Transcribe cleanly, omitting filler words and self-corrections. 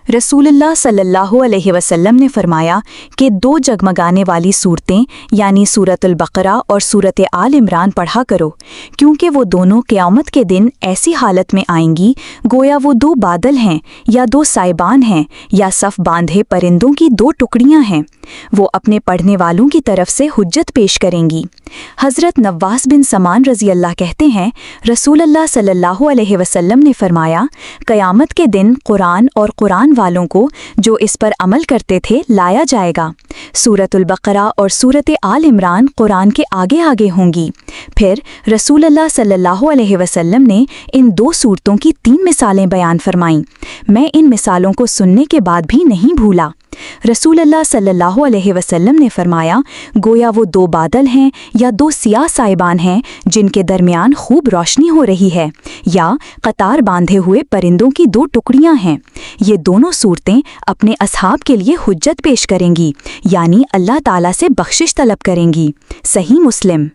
रसूलुल्लाह सल्लल्लाहु अलैहि वसल्लम ने फरमाया कि दो जगमगाने वाली सूरतें यानी सूरतुल बकरा और सूरत आल इमरान पढ़ा करो, क्योंकि वो दोनों क़यामत के दिन ऐसी हालत में आएंगी गोया वो दो बादल हैं या दो साइबान हैं या सफ़ बांधे परिंदों की दो टुकड़ियां हैं। वो अपने पढ़ने वालों की तरफ से हुज्जत पेश करेंगी। हज़रत नवास बिन समान रज़ी अल्लाह कहते हैं, रसूलुल्लाह सल्लल्लाहु अलैहि वसल्लम ने फरमाया, क़यामत के दिन कुरान और कुरान वालों को जो इस पर अमल करते थे लाया जाएगा। सूरतुल बकरा और सूरत आल इमरान कुरान के आगे आगे होंगी। फिर रसूलुल्लाह सल्लल्लाहु अलैहि वसल्लम ने इन दो सूरतों की 3 मिसालें बयान फरमाईं। मैं इन मिसालों को सुनने के बाद भी नहीं भूला। रसूलुल्लाह सल्लल्लाहु अलैहि वसल्लम ने फरमाया, गोया वो दो बादल हैं या दो सियाह साइबान हैं जिनके दरमियान खूब रोशनी हो रही है, या कतार बांधे हुए परिंदों की दो टुकड़ियां हैं। ये दोनों सूरतें अपने असहाब के लिए हुज्जत पेश करेंगी, यानी अल्लाह ताला से बख्शिश तलब करेंगी। सही मुस्लिम।